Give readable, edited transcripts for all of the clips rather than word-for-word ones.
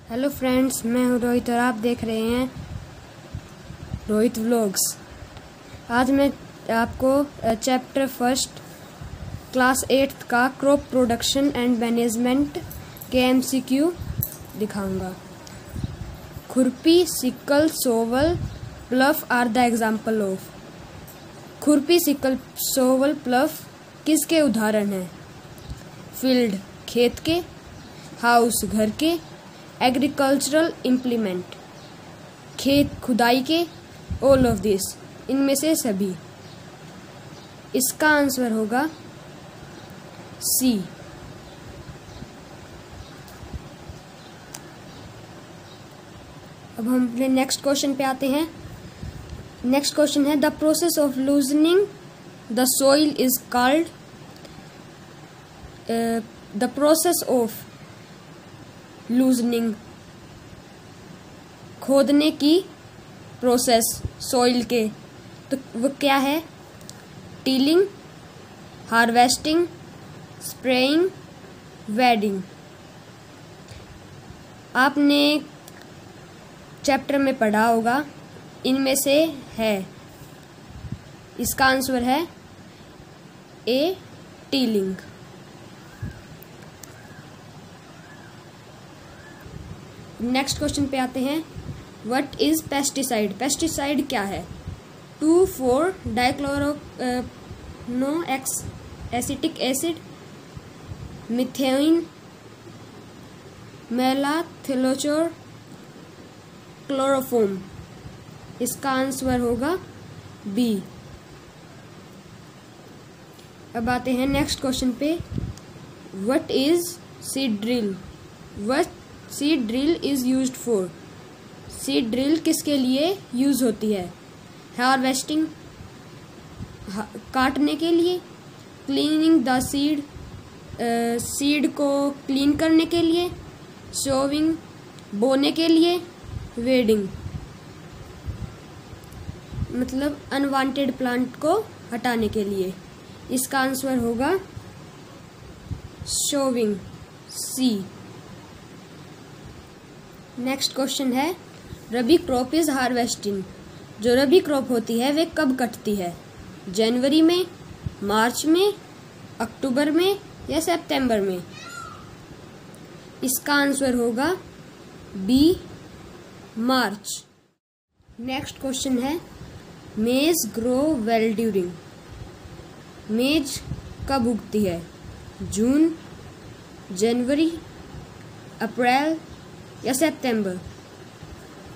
Hello friends, मैं हूं रोहित और आप देख रहे हैं रोहित व्लॉग्स। आज मैं आपको चैप्टर फर्स्ट क्लास 8 का क्रॉप प्रोडक्शन एंड मैनेजमेंट के एमसीक्यू दिखाऊंगा। Khurpi, sickle, shovel, plough are the example of. Khurpi, sickle, shovel, plough किसके उदाहरण हैं? फील्ड खेत के, हाउस घर के, एग्रीकल्चरल इम्प्लीमेंट खेत खुदाई के, ऑल ऑफ दिस इनमें से सभी। इसका आंसर होगा सी। अब हम अपने नेक्स्ट क्वेश्चन पे आते हैं। नेक्स्ट क्वेश्चन है the process of loosening the soil is called. The process of loosening खोदने की प्रोसेस सॉइल के, तो वो क्या है? Tilling, harvesting, spraying, wedding. आपने चैप्टर में पढ़ा होगा, इनमें से है। इसका आंसर है ए, टीलिंग। नेक्स्ट क्वेश्चन पे आते हैं। What is pesticide? पेस्टिसाइड क्या है? 2,4 dichloro x acetic acid, methane, मेलाथियोचोर, क्लोरोफॉर्म। इसका आंसर होगा बी। अब आते हैं नेक्स्ट क्वेश्चन पे। What is seed drill? What seed drill is used for? Seed drill किसके लिए यूज होती है? हार्वेस्टिंग काटने के लिए, क्लीनिंग द सीड सीड को क्लीन करने के लिए, सोविंग बोने के लिए, वेडिंग मतलब अनवांटेड प्लांट को हटाने के लिए। इसका आंसर होगा सोविंग, सी। नेक्स्ट क्वेश्चन है रबी क्रॉप इज हार्वेस्टिंग। जो रबी क्रॉप होती है वे कब कटती है? जनवरी में, मार्च में, अक्टूबर में या सितंबर में? इसका आंसर होगा बी, मार्च। नेक्स्ट क्वेश्चन है मेज ग्रो वेल ड्यूरिंग। मेज कब उगती है? जून, जनवरी, अप्रैल या सितंबर?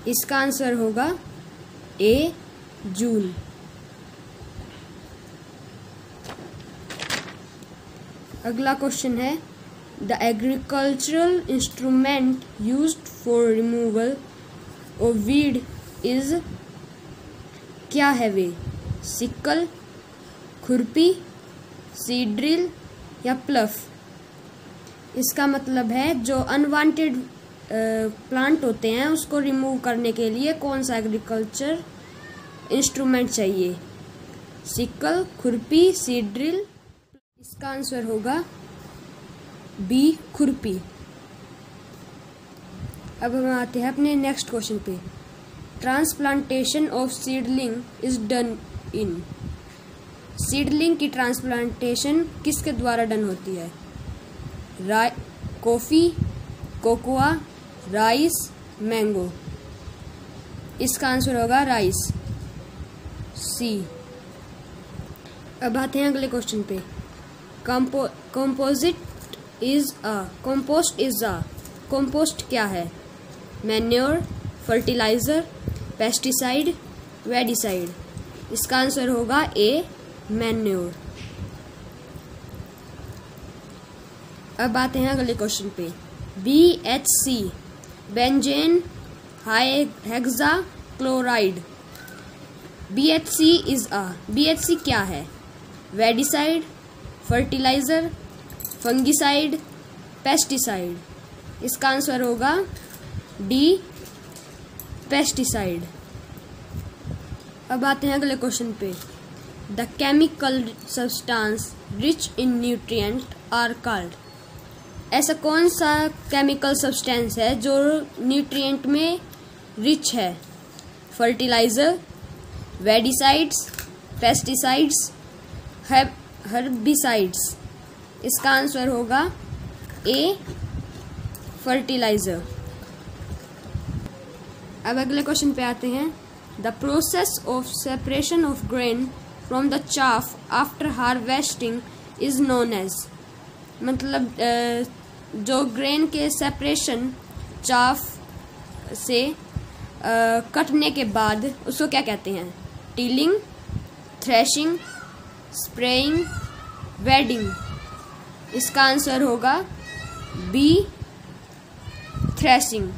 इसका आंसर होगा ए, जून। अगला क्वेश्चन है the agricultural instrument used for removal of weed is. क्या है वे? सिकल, खुरपी, सीड ड्रिल या प्लफ? इसका मतलब है जो अनवांटेड प्लांट होते हैं उसको रिमूव करने के लिए कौन सा एग्रीकल्चर इंस्ट्रूमेंट चाहिए? सिकल, खुरपी, सीड ड्रिल। इसका आंसर होगा बी, खुरपी। अब हम आते हैं अपने नेक्स्ट क्वेश्चन पे। Transplantation of seedling is done in. Seedling की ट्रांसप्लांटेशन किसके द्वारा डन होती है? Coffee, cocoa, rice, mango. इसका आंसर होगा राइस, सी। अब आते हैं अगले क्वेश्चन पे। Composite is a. Compost is a. Compost क्या है? Manure, fertiliser, pesticide, weedicide. इसका आंसर होगा ए, मैन्योर। अब आते हैं अगले क्वेश्चन पे। BHC benzene hexachloride. BHC is a. BHC क्या है? Weedicide, fertiliser, fungicide, pesticide. इसका आंसर होगा डी, पेस्टिसाइड। अब आते हैं अगले क्वेश्चन पे। The chemical substance rich in nutrient are called. ऐसा कौन सा केमिकल सब्सटेंस है जो न्यूट्रिएंट में रिच है? Fertiliser, weedicides, pesticides, herbicides. इसका आंसर होगा ए, फर्टिलाइजर। अब अगले क्वेश्चन पे आते हैं। The process of separation of grain from the chaff after harvesting is known as. मतलब जो ग्रेन के सेपरेशन चाफ से कटने के बाद उसको क्या कहते हैं? Tilling, threshing, spraying, weeding. इसका आंसर होगा बी, थ्रेशिंग।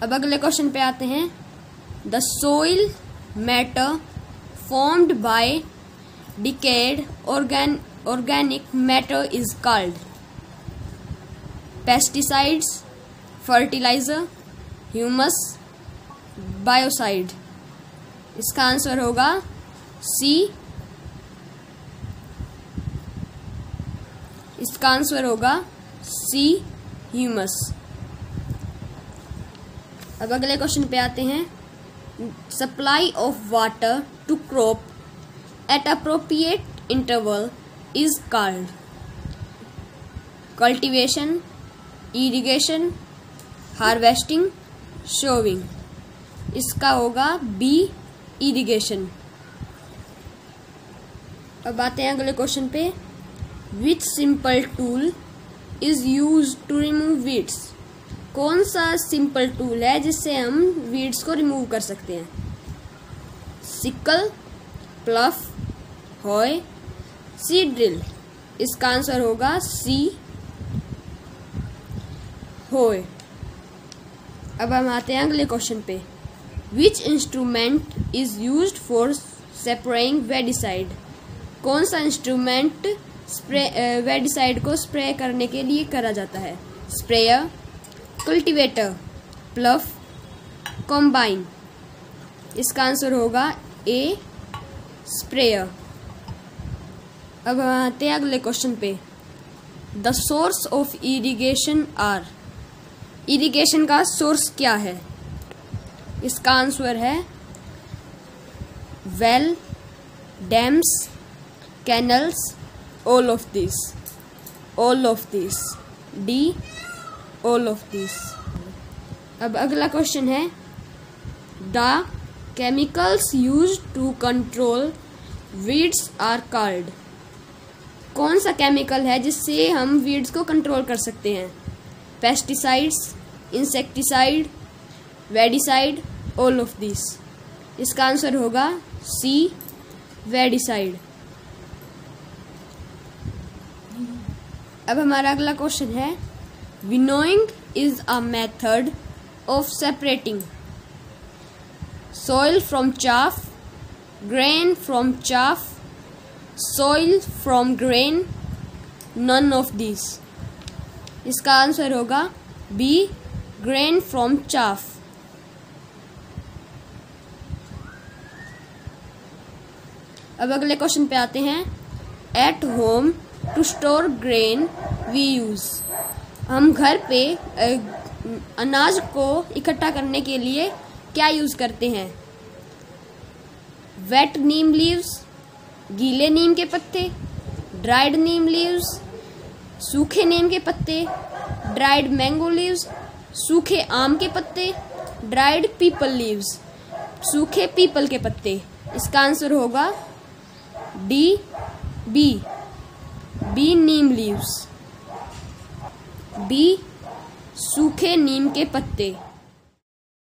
अब अगले क्वेश्चन पे आते हैं। The soil matter formed by decayed organic matter is called pesticides, fertiliser, humus, biocide. इसका आंसर होगा सी। इसका आंसर होगा सी, ह्यूमस। अब अगले क्वेश्चन पे आते हैं। Supply of water to crop at appropriate interval is called cultivation, irrigation, harvesting, sowing. इसका होगा बी, इरिगेशन। अब आते हैं अगले क्वेश्चन पे। Which simple tool is use to remove weeds. कौन सा सिंपल टूल है जिससे हम वीड्स को रिमूव कर सकते हैं? Sickle, प्लफ, हॉय, seed drill. इसका आंसर होगा सी, हॉय। अब हम आते हैं अगले क्वेश्चन पे। Which instrument is used for spraying weedicide. कौन सा इंस्ट्रूमेंट वेडिसाइड को स्प्रे करने के लिए करा जाता है? Sprayer, cultivator, plough, combine. इसका आंसर होगा ए, स्प्रेयर। अब आते हैं अगले क्वेश्चन पे। The source of irrigation are. Irrigation का सोर्स क्या है? इसका आंसर है well, dams, canals, all of these, all of these, D, all of these। अब अगला क्वेश्चन है। The chemicals used to control weeds are called. कौन सा केमिकल है जिससे हम वीड्स को कंट्रोल कर सकते हैं? Pesticides, insecticide, weedicide, all of these। इसका आंसर होगा सी, वेडिसाइड। अब हमारा अगला क्वेश्चन है। Winnowing is a method of separating soil from chaff, grain from chaff, soil from grain, none of these। इसका आंसर होगा बी, grain from chaff। अब अगले क्वेश्चन पे आते हैं। At home to store grain we use. हम घर पे अनाज को इकट्ठा करने के लिए क्या यूज करते हैं? वेट नीम लीव्स, गीले नीम के पत्ते, ड्राइड नीम लीव्स, सूखे नीम के पत्ते, ड्राइड मैंगो लीव्स, सूखे आम के पत्ते, ड्राइड पीपल लीव्स, सूखे पीपल के पत्ते। इसका आंसर होगा डी, बी, बी, नीम लीव्स। बी, सूखे नीम के पत्ते।